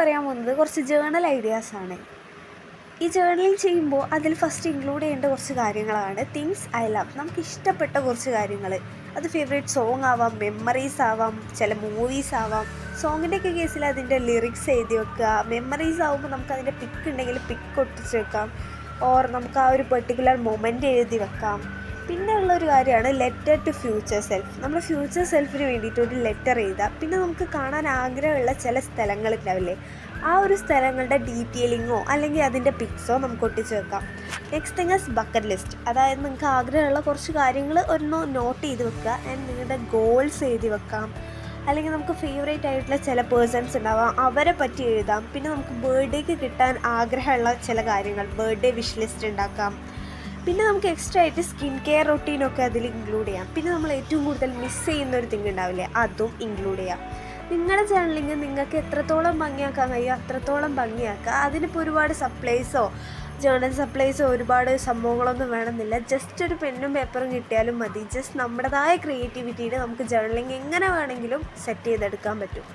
പറയാൻ പോകുന്നത് കുറച്ച് ജേണൽ ഐഡിയാസാണ്. ഈ ജേർണലിങ് ചെയ്യുമ്പോൾ അതിൽ ഫസ്റ്റ് ഇൻക്ലൂഡ് ചെയ്യേണ്ട കുറച്ച് കാര്യങ്ങളാണ് തിങ്സ് ഐ ലവ്. നമുക്ക് ഇഷ്ടപ്പെട്ട കുറച്ച് കാര്യങ്ങൾ, അത് ഫേവറേറ്റ് സോങ് ആവാം, മെമ്മറീസ് ആവാം, ചില മൂവീസ് ആവാം. സോങ്ങിൻ്റെയൊക്കെ കേസിൽ അതിൻ്റെ ലിറിക്സ് എഴുതി വെക്കുക. മെമ്മറീസ് ആകുമ്പോൾ നമുക്ക് അതിൻ്റെ പിക്ക് ഉണ്ടെങ്കിൽ പിക്ക് ഒട്ടിച്ച് വെക്കാം, ഓർ നമുക്ക് ആ ഒരു പെർട്ടിക്കുലർ മൊമെൻ്റ് എഴുതി വെക്കാം. പിന്നെ ഉള്ളൊരു കാര്യമാണ് ലെറ്റർ ടു ഫ്യൂച്ചർ സെൽഫ്. നമ്മുടെ ഫ്യൂച്ചർ സെൽഫിന് വേണ്ടിയിട്ട് ഒരു ലെറ്റർ എഴുതുക. പിന്നെ നമുക്ക് കാണാൻ ആഗ്രഹമുള്ള ചില സ്ഥലങ്ങളുണ്ടാവില്ലേ, ആ ഒരു സ്ഥലങ്ങളുടെ ഡീറ്റെയിലിങ്ങോ അല്ലെങ്കിൽ അതിൻ്റെ പിക്സോ നമുക്ക് ഒട്ടിച്ച് വെക്കാം. Next thing is bucket list. അതായത് നിങ്ങൾക്ക് ആഗ്രഹമുള്ള കുറച്ച് കാര്യങ്ങൾ ഒന്ന് നോട്ട് ചെയ്ത് വെക്കുക. ആൻഡ് നിങ്ങളുടെ ഗോൾസ് എഴുതി വെക്കാം. അല്ലെങ്കിൽ നമുക്ക് ഫേവറേറ്റ് ആയിട്ടുള്ള ചില പേഴ്സൺസ് ഉണ്ടാവാം, അവരെ പറ്റി എഴുതാം. പിന്നെ നമുക്ക് ബർത്ത്ഡേക്ക് കിട്ടാൻ ആഗ്രഹമുള്ള ചില കാര്യങ്ങൾ, ബർത്ത്ഡേ വിഷ് ലിസ്റ്റ് ഉണ്ടാക്കാം. പിന്നെ നമുക്ക് എക്സ്ട്രാ ആയിട്ട് സ്കിൻ കെയർ റൊട്ടീനൊക്കെ അതിൽ ഇൻക്ലൂഡ് ചെയ്യാം. പിന്നെ നമ്മൾ ഏറ്റവും കൂടുതൽ മിസ് ചെയ്യുന്ന ഒരു തിങ് ഉണ്ടാവില്ലേ, അതും ഇൻക്ലൂഡ് ചെയ്യാം. നിങ്ങളുടെ ജേർണലിങ് നിങ്ങൾക്ക് എത്രത്തോളം ഭംഗിയാക്കാൻ കഴിയുമോ അത്രത്തോളം ഭംഗിയാക്കുക. അതിനിപ്പോൾ ഒരുപാട് സപ്ലൈസോ ജേർണൽ സപ്ലൈസോ ഒരുപാട് സംഭവങ്ങളൊന്നും വേണമെന്നില്ല. ജസ്റ്റ് ഒരു പെന്നും പേപ്പറും കിട്ടിയാലും മതി. ജസ്റ്റ് നമ്മുടേതായ ക്രിയേറ്റിവിറ്റിയിൽ നമുക്ക് ജേർണലിങ് എങ്ങനെ വേണമെങ്കിലും സെറ്റ് ചെയ്തെടുക്കാൻ പറ്റും.